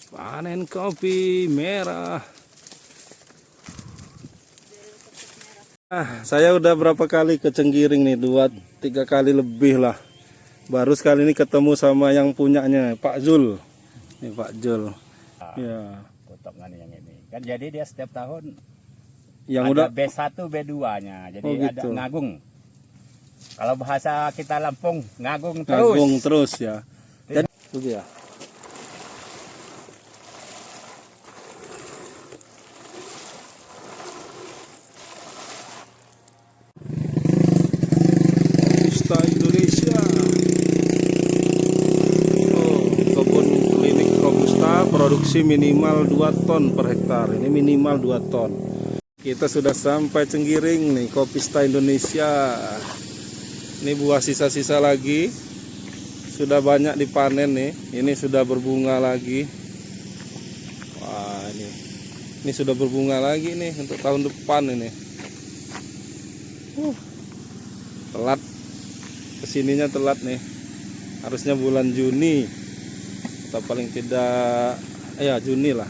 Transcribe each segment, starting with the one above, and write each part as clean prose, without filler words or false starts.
Panen kopi merah. Saya udah berapa kali ke Cenggiring nih, 2-3 kali lebih lah. Baru sekali ini ketemu sama yang punyanya, Pak Zul. Ini Pak Zul. Ya. Potongan yang ini. Kan jadi dia setiap tahun Yang ada udah B1, B2-nya. Jadi ada gitu. ngagung. Kalau bahasa kita Lampung, ngagung terus. ngagung terus ya. Jadi itu ya. Robusta Indonesia. Kebun klinik Robusta produksi minimal 2 ton per hektar. Ini minimal 2 ton. Kita sudah sampai Cenggiring nih, Robusta Indonesia. Ini buah sisa-sisa lagi. Sudah banyak dipanen nih. Ini sudah berbunga lagi. Wah, ini sudah berbunga lagi nih untuk tahun depan ini. Telat. Kesininya telat nih. Harusnya bulan Juni. Atau paling tidak ya Juni lah.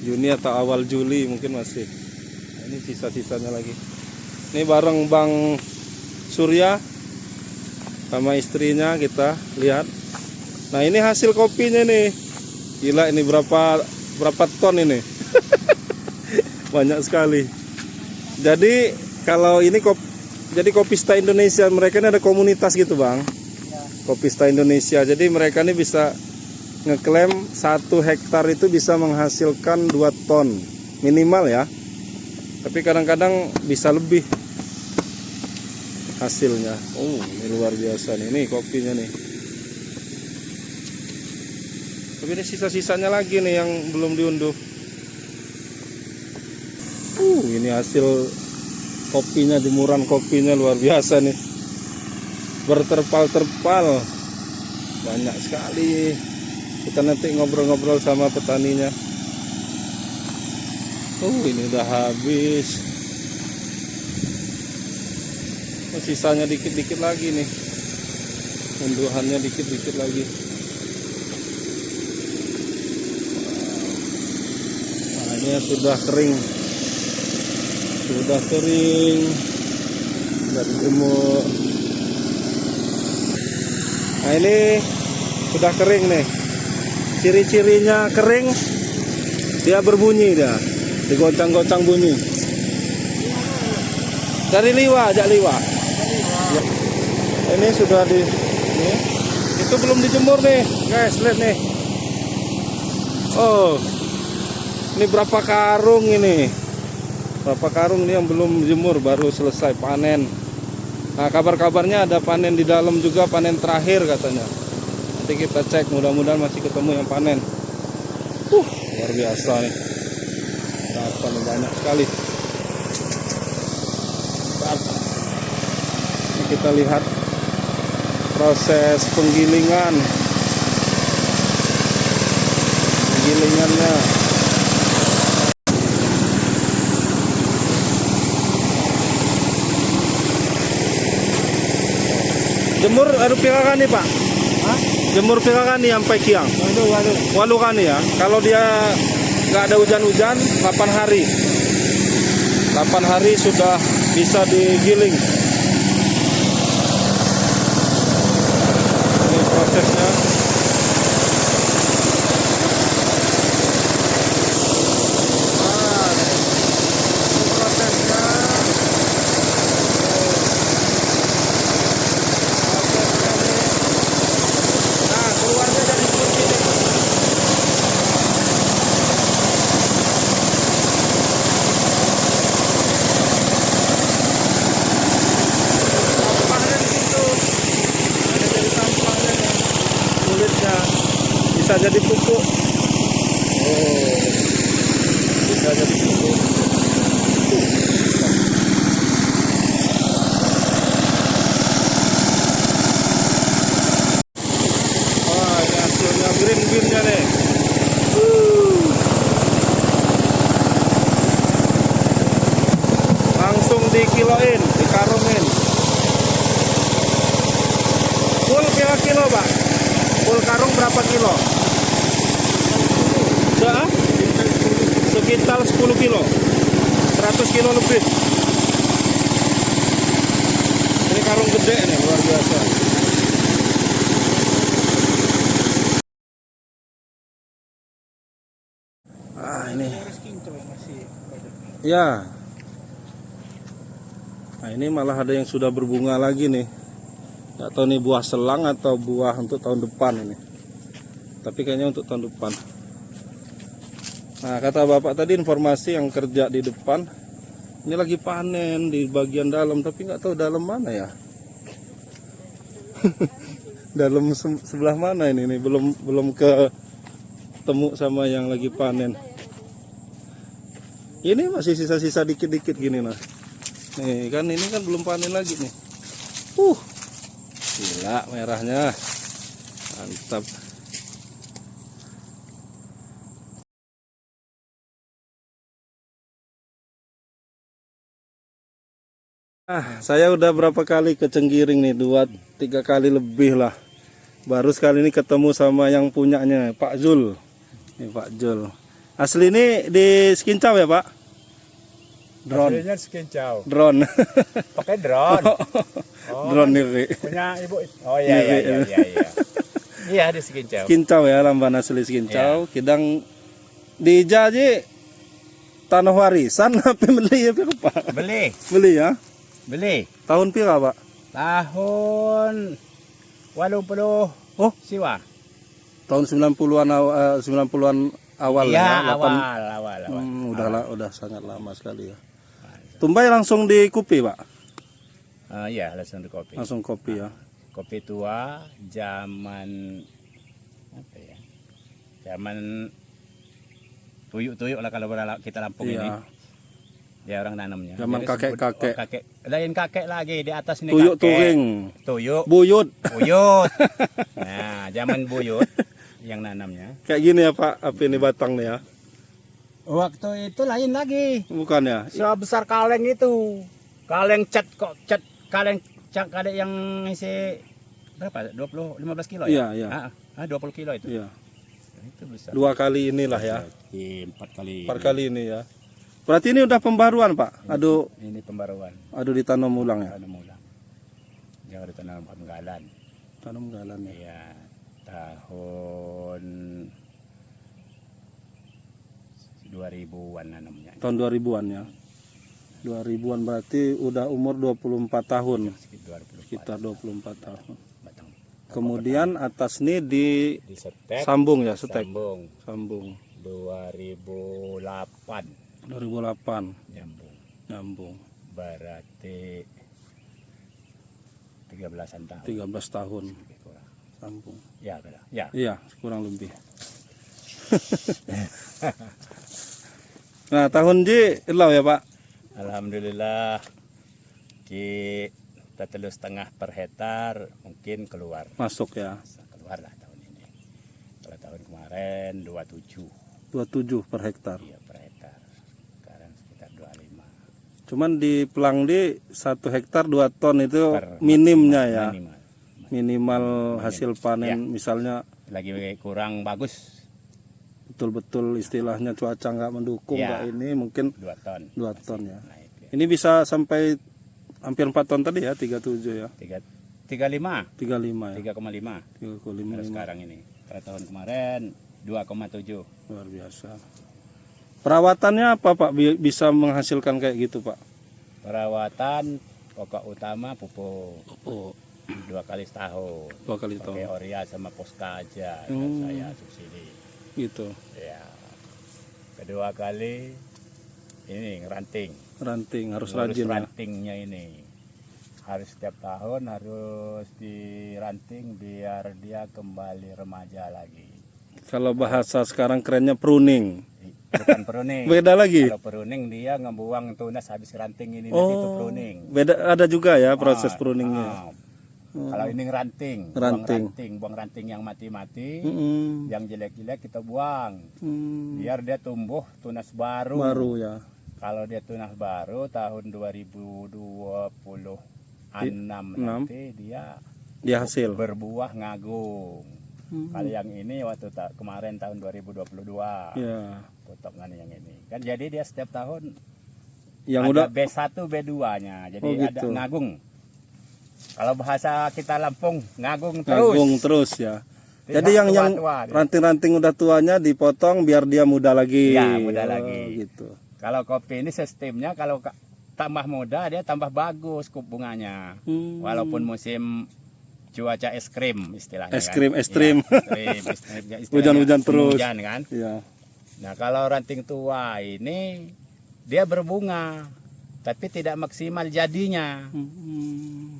Juni atau awal Juli mungkin masih. Nah, ini sisa-sisanya lagi. Ini bareng Bang Surya sama istrinya, kita lihat. Nah, ini hasil kopinya nih. Gila, ini berapa ton ini? Banyak sekali. Jadi kalau ini jadi Kopista Indonesia, mereka ini ada komunitas gitu, Bang. Kopista Indonesia. Jadi mereka ini bisa ngeklaim 1 hektar itu bisa menghasilkan 2 ton minimal ya. Tapi kadang-kadang bisa lebih hasilnya. Oh, ini luar biasa nih. Ini kopinya nih. Tapi ini sisa-sisanya lagi nih yang belum diunduh. Ini hasil kopinya, jemuran kopinya luar biasa nih. Berterpal-terpal. Banyak sekali. Kita nanti ngobrol-ngobrol sama petaninya. Ini udah habis. Sisanya dikit-dikit lagi nih. Unduhannya dikit-dikit lagi. Nah, ini sudah kering. Sudah kering. Sudah dijemur. Nah, ini sudah kering nih. Ciri-cirinya kering, dia berbunyi dia. Digoncang-goncang bunyi. Dari liwa, ajak liwa. Ya. Ini sudah itu belum dijemur nih, guys, lihat nih. Oh, ini berapa karung ini? Berapa karung ini yang belum dijemur, baru selesai panen. Nah, kabar-kabarnya ada panen di dalam juga, panen terakhir katanya. Nanti kita cek, mudah-mudahan masih ketemu yang panen. Luar biasa nih. Banyak sekali. Ini kita lihat proses penggilingannya. Jemur aduh pirakan nih, Pak. Hah? Jemur pirakan nih sampai kiang. Waduh kan ya. Kalau dia nggak ada hujan-hujan, 8 hari. 8 hari sudah bisa digiling. Ini prosesnya. Ini prosesnya. Nah, keluarnya dari seperti ini. Bisa jadi pupuk. Bisa jadi pupuk. Wah, ini hasilnya green-greennya nih. Langsung dikiloin, dikarungin. Full berapa kilo, Pak? Full karung berapa kilo? kintal 10 kilo, 100 kilo lebih. Ini karung gede nih, luar biasa. Ini ya. Nah ini malah ada yang sudah berbunga lagi nih. Nggak tahu nih buah selang atau buah untuk tahun depan ini. Tapi kayaknya untuk tahun depan. Nah kata bapak tadi informasi yang kerja di depan, ini lagi panen di bagian dalam, tapi nggak tahu dalam mana ya. Dalam sebelah mana ini nih, belum ketemu sama yang lagi panen. Ini masih sisa-sisa dikit-dikit gini nah. Nih kan ini kan belum panen lagi nih. Gila merahnya. Mantap. Saya udah berapa kali ke Cenggiring nih, 2-3 kali lebih lah. Baru sekali ini ketemu sama yang punyanya, Pak Zul. Ini Pak Zul. Asli ini di Skincau ya Pak? Drone. Aslinya Skincau. Drone. Pakai drone. Drone nih. Punya ibu. Oh iya. Iya di Skincau. Skincau ya, lamban asli Skincau. Kidang di Jaji tanah warisan apa beli ya Pak? Beli ya? Beli. Tahun pira Pak? Tahun 80. Oh, siwa. Tahun 90-an 90-an awal ya, ya, awal. Udah sangat lama sekali ya. Tumbai langsung di kopi, Pak? Iya, langsung di kopi. Langsung kopi ya. Kopi tua zaman apa ya? Zaman tuyuk-tuyuk lah kalau kita Lampung ini. Dia orang nanamnya. Zaman kakek-kakek. Lain kakek lagi di atas ini tuyuk kakek. turing. Tuyuk. Buyut. Nah, zaman buyut yang nanamnya. Kayak gini ya Pak, apa ini batang nih ya? Waktu itu lain lagi. Bukan ya? Sebesar kaleng itu. Kaleng cat kaleng yang isi berapa? 15 kilo ya? Iya. 20 kilo itu. Iya. Itu besar. 2 kali inilah ya. 4 kali. 4 kali ini ya. Berarti ini udah pembaruan Pak? Aduh. Ini pembaruan. Aduh ditanam ulang ya? Tanam ulang. Jangan ditanam penggalan. Tanam galan ya. Iya. Tahun 2000-an nanamnya. Tahun 2000-an ya. 2000-an berarti udah umur 24 tahun. Sekitar 24 tahun. Batang. Kemudian atas ini di setek. sambung ya, setek. Sambung. 2008 nyambung. Berarti 13-an tahun. 13 tahun. Sambung. Ya. Iya, kurang lebih. Nah, tahun Ji ilau ya, Pak? Alhamdulillah. Kita 3,5 per hektar mungkin keluar. Masuk ya. Keluar lah tahun ini. Kalau tahun kemarin 27. 27 per hektar. Iya, per hektar. Sekarang sekitar 25. Cuman di Pelangdi 1 hektar 2 ton itu minimnya ya. Minimal hasil panen ya. Misalnya lagi kurang bagus. Betul-betul istilahnya cuaca nggak mendukung ya. Ini mungkin 2 ton. 2 ton ya. Ini bisa sampai hampir 4 ton tadi ya, 37 ya. 35 ya. 3,5. Sekarang ini. Pada tahun kemarin 2,7. Luar biasa. Perawatannya apa Pak bisa menghasilkan kayak gitu Pak? Perawatan pokok utama pupuk. 2 kali setahun. 2 kali setahun. Pakai Oria sama Poska aja saya subsidi. Gitu. Ya. Kedua kali ini ranting harus rajin rantingnya ya. Ini harus setiap tahun harus diranting biar dia kembali remaja lagi. Kalau bahasa sekarang kerennya pruning. Bukan pruning. Beda lagi. Kalau pruning dia ngebuang tunas habis ranting ini nanti itu pruning. Beda, ada juga ya proses pruningnya. Kalau ini ranting, buang ranting yang mati-mati, yang jelek-jelek kita buang, biar dia tumbuh tunas baru. Baru ya. Kalau dia tunas baru tahun 2026 nanti dia hasil berbuah ngagung. Kalau yang ini waktu kemarin tahun 2022 Ya. potongan yang ini. Kan jadi dia setiap tahun Yang ada udah B1 B2-nya. Jadi Oh, ada gitu. ngagung. Kalau bahasa kita Lampung, ngagung terus. ngagung terus ya. Tidak Jadi yang tua-tua dia. ranting-ranting udah tuanya dipotong biar dia muda lagi. Ya, muda Oh, lagi. gitu. Kalau kopi ini sistemnya kalau tambah muda dia tambah bagus bunganya. Walaupun musim cuaca es krim istilahnya. Es krim, kan? es krim. Ya, es krim, istilahnya Hujan-hujan terus. Hujan kan. Ya. Nah kalau ranting tua ini dia berbunga, tapi tidak maksimal jadinya.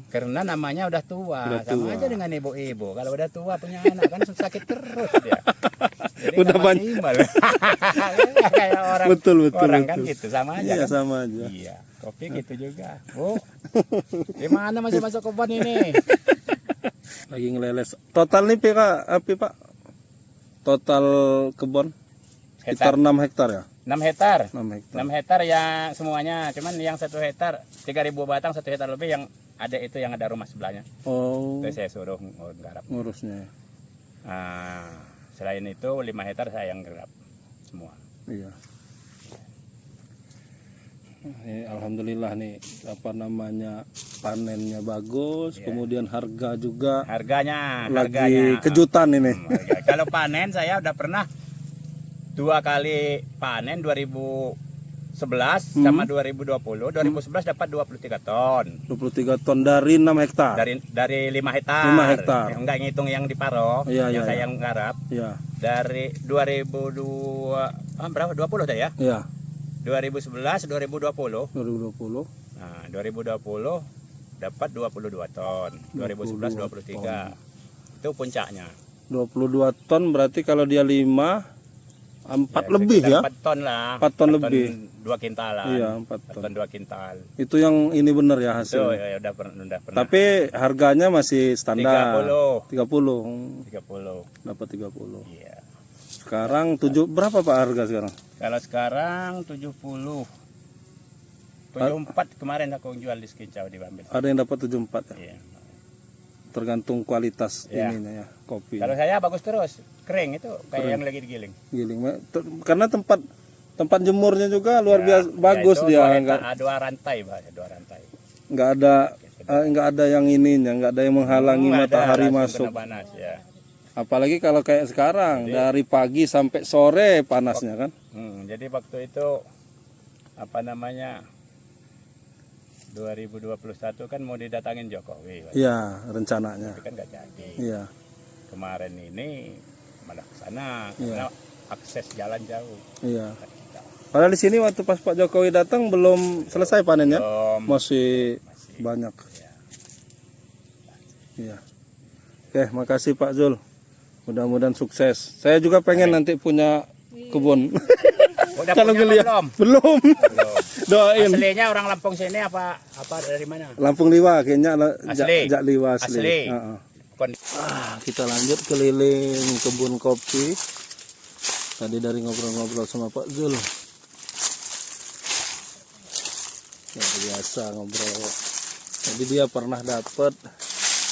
Karena namanya udah tua. Udah Sama tua. aja dengan ibu-ibu. Kalau udah tua punya anak kan sakit terus dia. Jadi Udah nggak maksimal. Kayak orang, Betul, orang kan betul. gitu sama aja Iya, kan. sama aja. Iya, kopi gitu juga. Bu, gimana masih masuk kebun ini? Lagi ngeleles. Total nih Pak? Total kebun sekitar 6 hektar ya? 6 hektar. 6 hektar. 6 hektar ya semuanya. Cuman yang 1 hektar 3.000 batang, 1 hektar lebih yang ada itu yang ada rumah sebelahnya. Oh, Itu saya suruh garap. ngurusnya. Nah, selain itu 5 hektar saya yang garap semua. Iya. Ini alhamdulillah nih panennya bagus, Iya. kemudian harga juga Harganya lagi kejutan ini. harga. Kalau panen saya udah pernah 2 kali panen 2011 sama 2020. 2011 dapat 23 ton. 23 ton dari 6 hektar. Dari 5 hektar. 5 hektar. Enggak ngitung yang di Paro, Iya, yang iya, saya iya. yang garap. Iya. Dari 2002 berapa? 20 dah ya? Iya. 2011 2020. 2020. Nah, 2020 dapat 22 ton. 2011 23. Itu puncaknya. 22 ton berarti kalau dia 5 4 lebih ya? 4 ton lah. 4 ton lebih. 2 kintalan. Iya, 4 ton. 4 ton 2 kintal. Itu yang ini benar ya Itu hasilnya. ya, udah pernah. Tapi harganya masih standar. 30. 30. 30. Dapat 30. Iya. Sekarang berapa Pak harga sekarang? Kalau sekarang 70. 74 kemarin aku jual di Skincau diambil. Ada yang dapat 74 ya. Iya. Tergantung kualitas Iya. ininya ya, kopi. Kalau saya bagus terus, kering itu kayak Kering. yang lagi digiling. Giling. Karena tempat jemurnya juga luar biasa bagus itu dia, dua rantai, Pak, 2 rantai. nggak ada yang ininya, nggak ada yang menghalangi Nggak ada, matahari langsung masuk. kena panas ya. Apalagi kalau kayak sekarang dari pagi sampai sore panasnya kan. Jadi waktu itu apa namanya 2021 kan mau didatangin Jokowi, Pak. Iya, rencananya. Tapi kan nggak jadi. Iya. Kemarin ini malah ke sana Iya. karena akses jalan jauh. Iya. Padahal di sini waktu pas Pak Jokowi datang belum selesai panennya. Belum. Masih banyak. Iya. Oke, makasih Pak Zul. Mudah-mudahan sukses. Saya juga pengen nanti punya kebun. Udah Kalau punya ngeliat belum? belum. Belum. Doain. Aslinya orang Lampung sini apa dari mana? Lampung Liwa kayaknya Asli. Jak Liwa asli. Asli. Heeh. Kon- Kita lanjut keliling kebun kopi. Tadi dari ngobrol-ngobrol sama Pak Zul. Luar biasa ngobrol. Jadi dia pernah dapat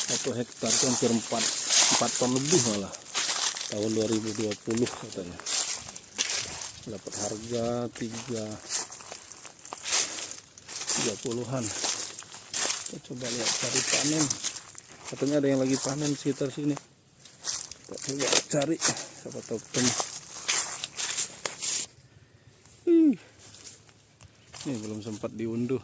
1 hektar itu hampir 4 ton lebih malah. Tahun 2020 katanya. Dapat harga 30-an. Kita coba lihat cari panen. Katanya ada yang lagi panen sekitar sini. Kita coba cari. Siapa tahu ketemu. Ini belum sempat diunduh.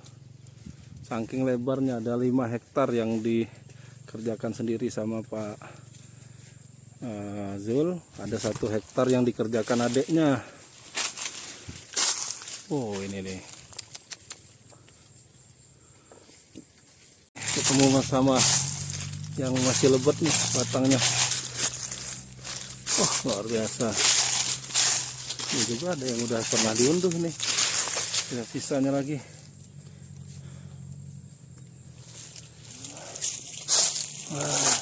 Saking lebarnya ada 5 hektar yang dikerjakan sendiri sama Pak Zul. Ada 1 hektar yang dikerjakan adiknya. Oh ini nih. Ketemu sama yang masih lebat nih batangnya. Oh luar biasa. Ini juga ada yang udah pernah diunduh nih. Ya, sisanya lagi. Wah.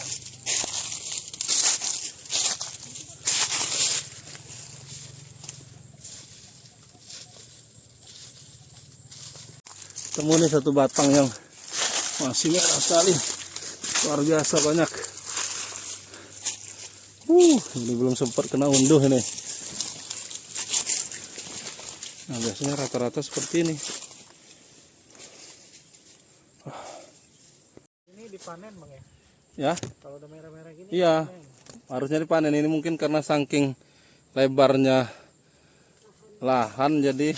Temu nih 1 batang yang masih merah sekali. Luar biasa banyak. Ini belum sempat kena unduh ini. Nah, biasanya rata-rata seperti ini. Ini dipanen Bang ya? Ya, Kalau udah merah-merah gini. iya. dipanen. Harusnya dipanen. Ini mungkin karena saking lebarnya lahan jadi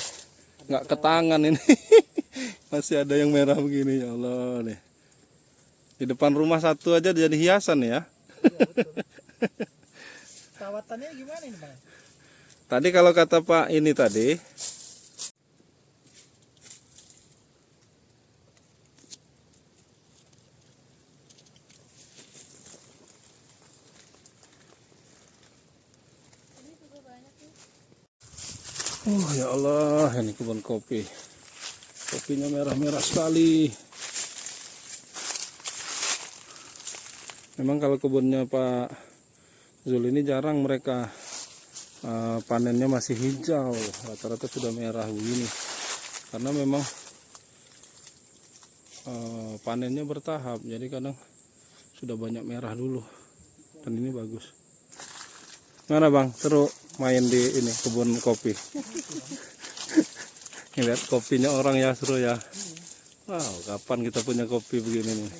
nggak ke tangan ini. Masih ada yang merah begini, ya Allah nih. Di depan rumah satu aja jadi hiasan ya. Iya betul. Perawatannya gimana ini Bang? Tadi kalau kata Pak ini tadi, ya Allah, ini kebun kopi. Kopinya merah-merah sekali. Memang kalau kebunnya Pak Zul ini jarang mereka panennya masih hijau, rata-rata sudah merah begini. Karena memang panennya bertahap, jadi kadang sudah banyak merah dulu. Dan ini bagus. Mana Bang, seru main di ini kebun kopi. Lihat kopinya orang ya, seru ya. Wow, kapan kita punya kopi begini nih?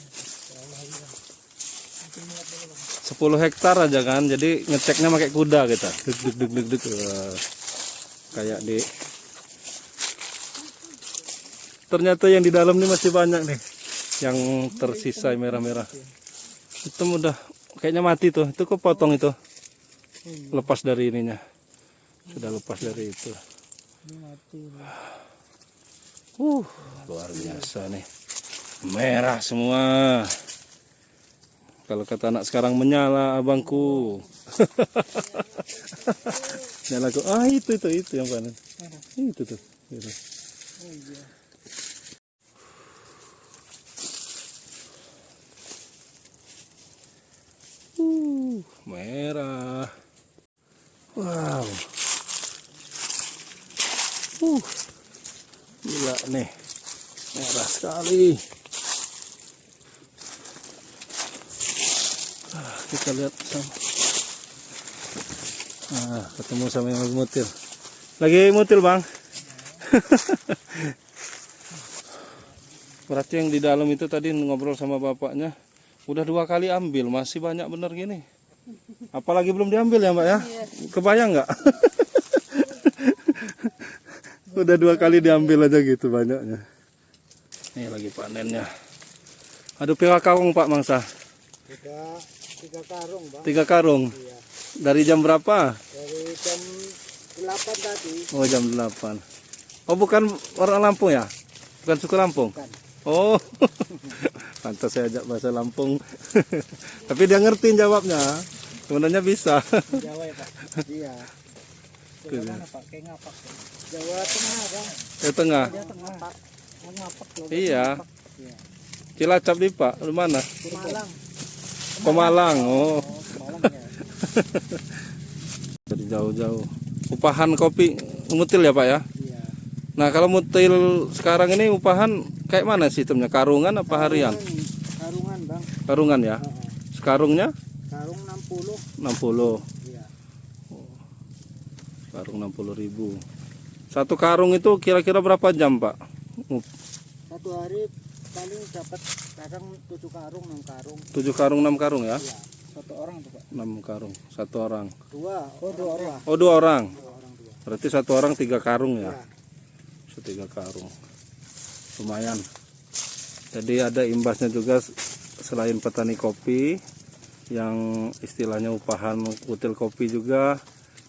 10 hektar aja kan, jadi ngeceknya pakai kuda kita. Deg. Kayak di. Ternyata yang di dalam nih masih banyak nih, yang tersisa merah-merah. Itu udah kayaknya mati tuh. Itu kok potong itu? Lepas dari ininya. Sudah lepas dari itu. Ini mati. Luar biasa nih. Merah semua. Kalau kata anak sekarang menyala abangku. Nyalaku. Itu yang panen. Itu tuh. Gitu. Oh iya. Merah. Wow. Gila nih. Merah sekali. Kita lihat sama. Ketemu sama yang lagi mutil. Lagi mutil Bang. Berarti yang di dalam itu tadi ngobrol sama bapaknya. Udah 2 kali ambil, masih banyak bener gini. Apalagi belum diambil ya Mbak ya? Kebayang nggak? Udah 2 kali diambil aja gitu banyaknya. Ini lagi panennya. Aduh, berapa karung Pak Mangsa? 3 karung Bang. 3 karung. Iya. Dari jam berapa? Dari jam 8 tadi. Oh, jam 8. Oh, bukan orang Lampung ya? Bukan suku Lampung? Bukan. Oh, pantas saya ajak bahasa Lampung. Tapi dia ngertiin jawabnya. Sebenarnya bisa. Jawa ya Pak? Iya. Jawa mana Pak? Kayak ngapak. Jawa Tengah Bang. Ke tengah. Jawa Tengah Pak. Ngapak loh. Iya. Iya. Cilacap di Pak, di mana? Pemalang. Pemalang. Oh, Pemalang ya. dari jauh-jauh. Upahan kopi mutil ya Pak ya? Iya. Nah, kalau mutil sekarang ini upahan kayak mana sistemnya? Karungan apa harian? Karungan Bang. Karungan ya? Sekarungnya Karung 60. 60. Iya. Karung 60.000. Satu karung itu kira-kira berapa jam Pak? Satu hari paling dapat kadang 7 karung, 6 karung. 7 karung 6 karung ya? Iya. Satu orang tuh Pak. 6 karung, 1 orang. 2. Oh 2 orang. Oh, 2 orang. 2 orang 2. Berarti 1 orang 3 karung ya? Iya. 3 karung. Lumayan. Jadi ada imbasnya juga selain petani kopi yang istilahnya upahan kutil kopi juga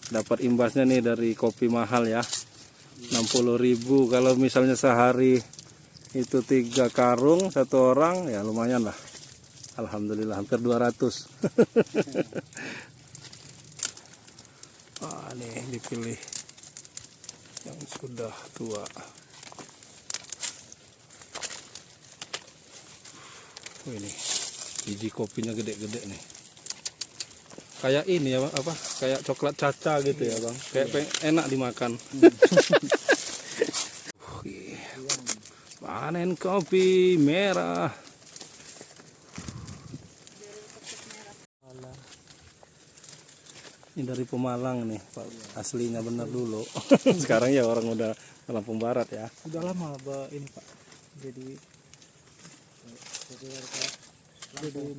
dapat imbasnya nih dari kopi mahal ya. 60.000 kalau misalnya sehari itu 3 karung 1 orang ya lumayan lah. Alhamdulillah hampir 200. Nih dipilih yang sudah tua. Ini biji kopinya gede-gede nih. Kayak ini ya apa? Kayak coklat caca gitu ya Bang. Kayak enak dimakan. Panen kopi merah. Ini dari Pemalang nih, Pak. Aslinya bener dulu. Sekarang ya orang udah ke Lampung Barat ya. Udah lama ini Pak. Jadi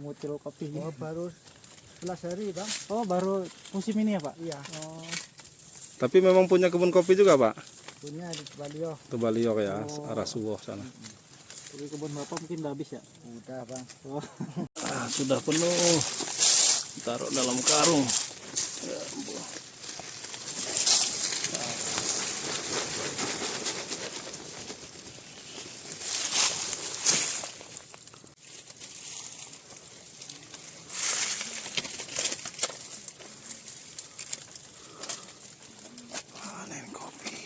mutil kopi. Oh, baru 11 hari Bang. Oh, baru musim ini ya Pak? Iya. Oh. Tapi memang punya kebun kopi juga Pak? Punya di Baliok. Ke Baliok ya, arah Suwoh sana. Jadi kebun Bapak mungkin udah habis ya? Udah Bang. Oh. Sudah penuh. Taruh dalam karung. Ya, ampun. Panen kopi.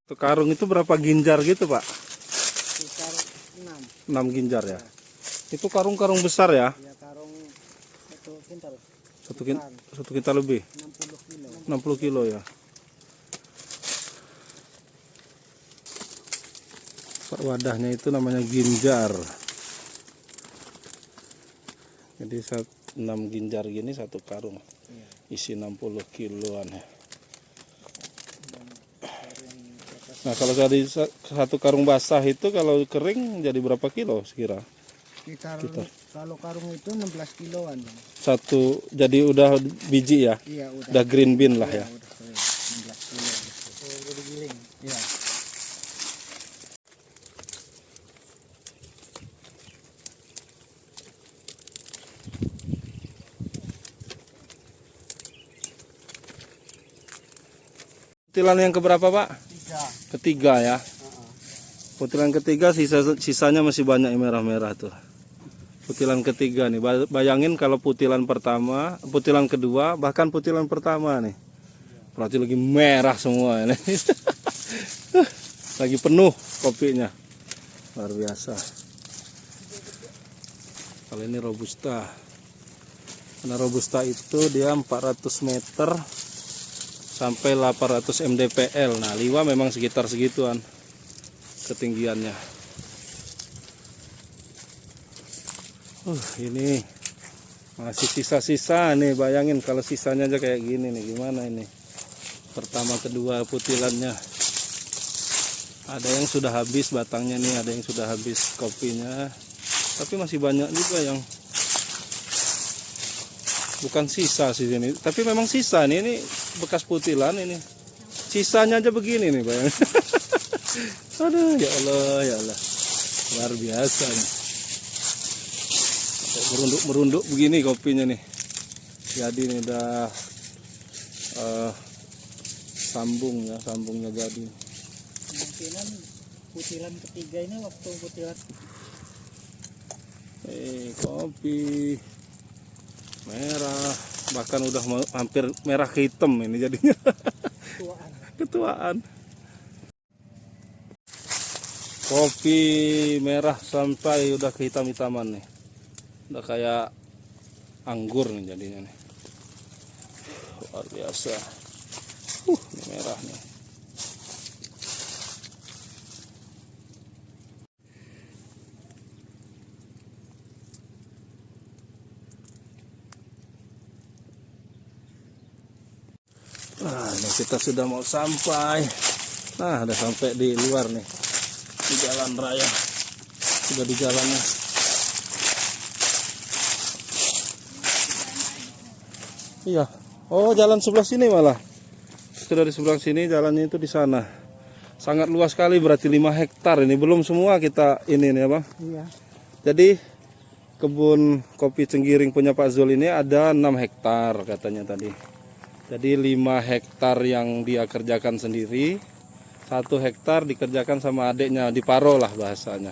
Itu karung itu berapa ginjar gitu Pak? Sekitar 6 ginjar ya. Itu karung-karung besar ya?6. Ya karung 1 kintal. 1 kintal lebih. 60 kilo. 60 kilo ya. Wadahnya itu namanya ginjar. Jadi 6 ginjar gini 1 karung. Isi 60 kiloan ya. Nah kalau dari 1 karung basah itu kalau kering jadi berapa kilo sekira? Sekitar kalau karung itu 16 kiloan. Satu jadi udah biji ya? Iya udah. Udah green bean lah ya. Udah kering, 16 kilo. Udah digiling. Iya. Putilan yang keberapa Pak? 3. Ketiga ya. Putilan ketiga sisanya masih banyak yang merah-merah tuh. Putilan ketiga nih. Bayangin kalau putilan pertama, putilan kedua, bahkan putilan pertama nih. Berarti lagi merah semua ini. Lagi penuh kopinya. Luar biasa. Kalau ini robusta. Karena robusta itu dia 400 meter sampai 800 mdpl. Nah, liwa memang sekitar segituan ketinggiannya. Ini masih sisa-sisa nih. Bayangin kalau sisanya aja kayak gini nih, gimana ini? Pertama, kedua putilannya. Ada yang sudah habis batangnya nih, ada yang sudah habis kopinya. Tapi masih banyak juga yang bukan sisa sih ini. Tapi memang sisa nih, ini bekas putilan ini. Sisanya aja begini nih, bayangin. Aduh, ya Allah, ya Allah. Luar biasa nih. Merunduk begini kopinya nih. Jadi ini udah sambung ya, sambungnya jadi. Kemungkinan putilan ketiga ini waktu putilan kopi merah, bahkan udah hampir merah ke hitam ini jadinya. Ketuaan. Kopi merah sampai udah kehitam-hitaman nih. Udah kayak anggur nih jadinya nih. Luar biasa. Ini merah nih. Nah, ini kita sudah mau sampai. Nah, udah sampai di luar nih. Di jalan raya. Sudah di jalannya. Iya. Oh, jalan sebelah sini malah. Sudah di sebelah sini, jalannya itu di sana. Sangat luas sekali, berarti 5 hektar ini. Belum semua kita ini nih, Bang. Iya. Jadi kebun kopi Cenggiring punya Pak Zul ini ada 6 hektar katanya tadi. Jadi 5 hektar yang dia kerjakan sendiri, 1 hektar dikerjakan sama adiknya, diparo lah bahasanya.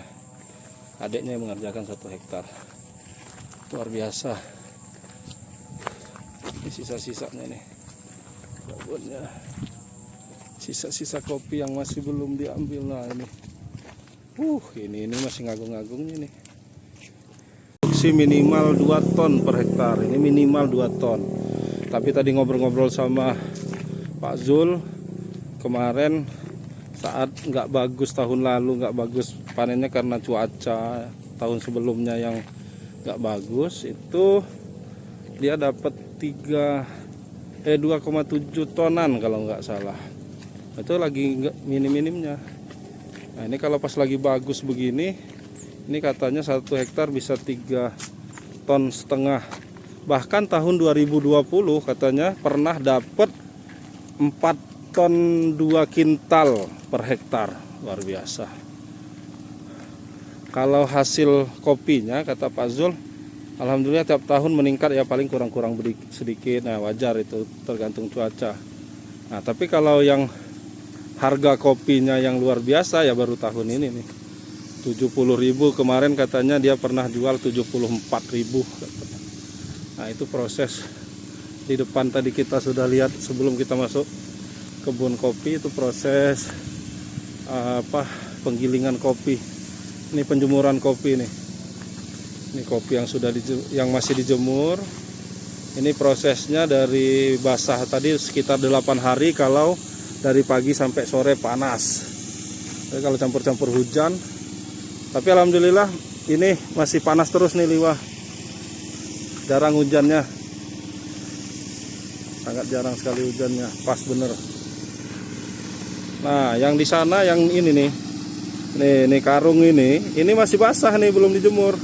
Adiknya yang mengerjakan 1 hektar. Luar biasa. Ini sisa-sisanya nih. Kebunnya. Sisa-sisa kopi yang masih belum diambil. Nah ini. Ini masih ngagung-ngagung ini. Produksi minimal 2 ton per hektar. Ini minimal 2 ton. Tapi tadi ngobrol-ngobrol sama Pak Zul kemarin saat nggak bagus, tahun lalu nggak bagus panennya karena cuaca, tahun sebelumnya yang nggak bagus, itu dia dapat 2,7 tonan kalau nggak salah. Itu lagi nggak minim-minimnya. Nah ini kalau pas lagi bagus begini, ini katanya 1 hektar bisa 3,5 ton. Bahkan tahun 2020 katanya pernah dapat 4 ton 2 kintal per hektar. Luar biasa. Kalau hasil kopinya kata Pak Zul, alhamdulillah tiap tahun meningkat ya, paling kurang-kurang sedikit. Nah wajar itu, tergantung cuaca. Nah tapi kalau yang harga kopinya yang luar biasa ya baru tahun ini nih, 70.000. Kemarin katanya dia pernah jual 74.000. Nah itu proses di depan tadi kita sudah lihat sebelum kita masuk kebun kopi, itu proses penggilingan kopi. Ini penjemuran kopi nih. Ini kopi yang yang masih dijemur. Ini prosesnya dari basah tadi sekitar 8 hari, kalau dari pagi sampai sore panas. Jadi kalau campur-campur hujan, tapi alhamdulillah ini masih panas terus nih Liwah. Jarang hujannya. Sangat jarang sekali hujannya, pas bener. Nah, yang di sana yang ini nih. Nih karung ini masih basah nih, belum dijemur.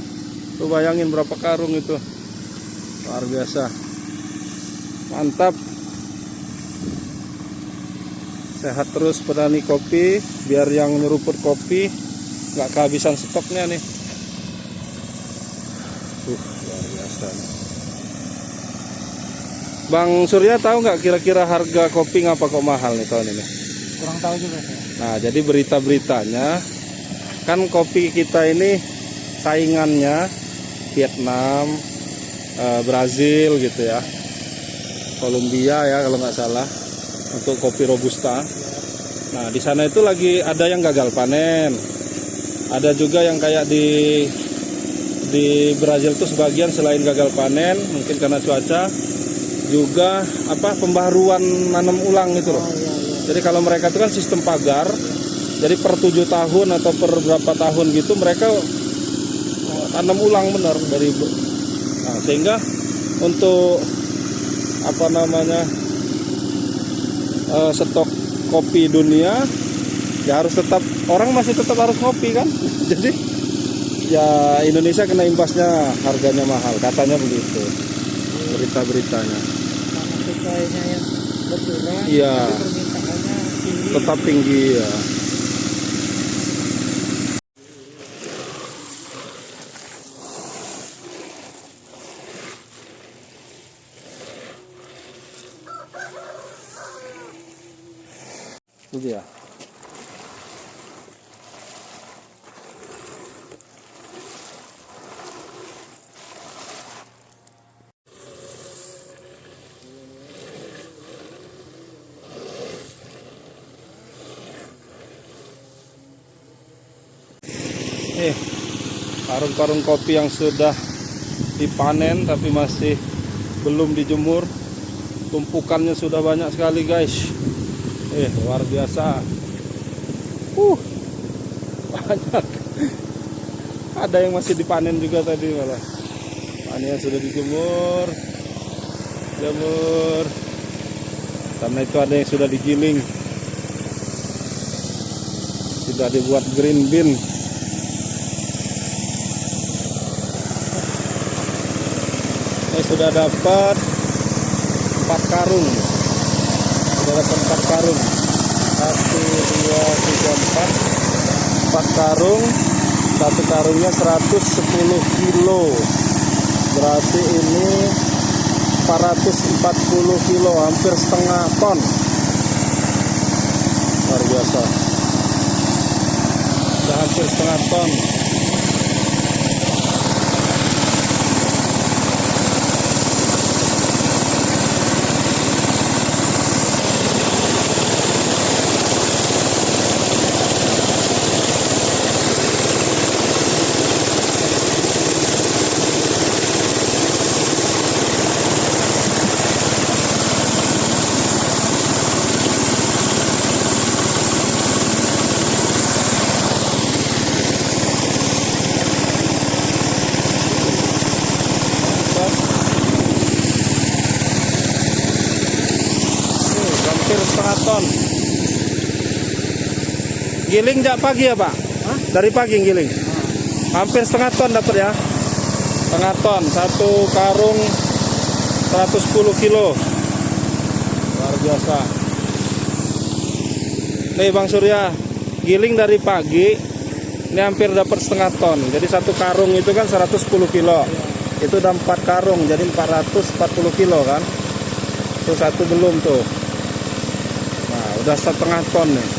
Tuh bayangin berapa karung itu. Luar biasa. Mantap. Sehat terus petani kopi, biar yang nyeruput kopi nggak kehabisan stoknya nih. Luar biasa nih. Bang Surya tahu nggak kira-kira harga kopi ngapa kok mahal nih tahun ini? Kurang tahu juga saya. Nah jadi berita-beritanya kan kopi kita ini saingannya Vietnam, Brazil gitu ya, Kolombia ya kalau nggak salah, untuk kopi robusta. Nah di sana itu lagi ada yang gagal panen, ada juga yang kayak di Brazil tuh sebagian selain gagal panen mungkin karena cuaca, juga pembaharuan nanam ulang gitu loh. Jadi kalau mereka itu kan sistem pagar, jadi per 7 tahun atau per berapa tahun gitu mereka tanam ulang benar dari. Nah, sehingga untuk stok kopi dunia ya harus tetap, orang masih tetap harus ngopi kan. Jadi ya Indonesia kena imbasnya, harganya mahal katanya begitu berita-beritanya. Karena supply-nya yang berkurang, Iya, permintaannya tinggi. tetap tinggi ya. Itu ya. Karung-karung kopi yang sudah dipanen tapi masih belum dijemur, tumpukannya sudah banyak sekali guys. Luar biasa. Banyak. Ada yang masih dipanen juga tadi malah. Ini yang sudah dijemur. Karena itu ada yang sudah digiling. Sudah dibuat green bean. Sudah dapat 4 karung. Sudah dapat 4 karung. 1, 2, 3, 4. 4 karung. Satu karungnya 110 kilo. Berarti ini 440 kilo, hampir setengah ton. Luar biasa. Sudah hampir setengah ton. ton. Giling jak pagi ya Pak? Dari pagi giling. Hampir setengah ton dapat ya. Setengah ton, satu karung 110 kilo. Luar biasa. Nih Bang Surya, giling dari pagi, ini hampir dapat setengah ton. Jadi satu karung itu kan 110 kilo. Itu udah 4 karung, jadi 440 kilo kan. Itu satu belum tuh. Nah, udah setengah ton nih.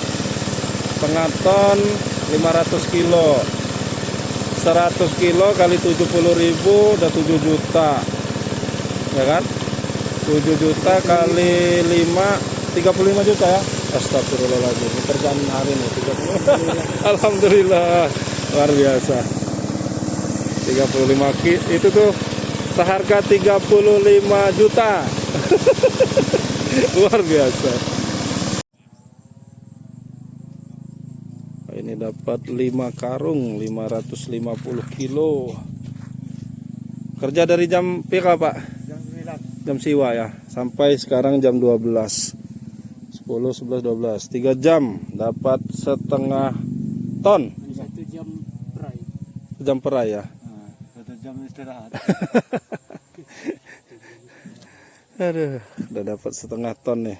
Setengah ton 500 kilo. 100 kilo kali 70.000 udah 7 juta. Ya kan? 7 juta kali 5 35 juta ya. Astagfirullahaladzim. Ini kerjaan hari ini 30. Alhamdulillah. Luar biasa. 35 itu tuh seharga 35 juta. Luar biasa. Ini dapat 5 karung 550 kilo. Kerja dari jam pira Pak? Jam siwa ya. Sampai sekarang jam 12. 10, 11, 12. 3 jam dapat setengah ton. 1 jam perai. Jam perai ya. 1 jam istirahat. Aduh, udah dapat setengah ton nih.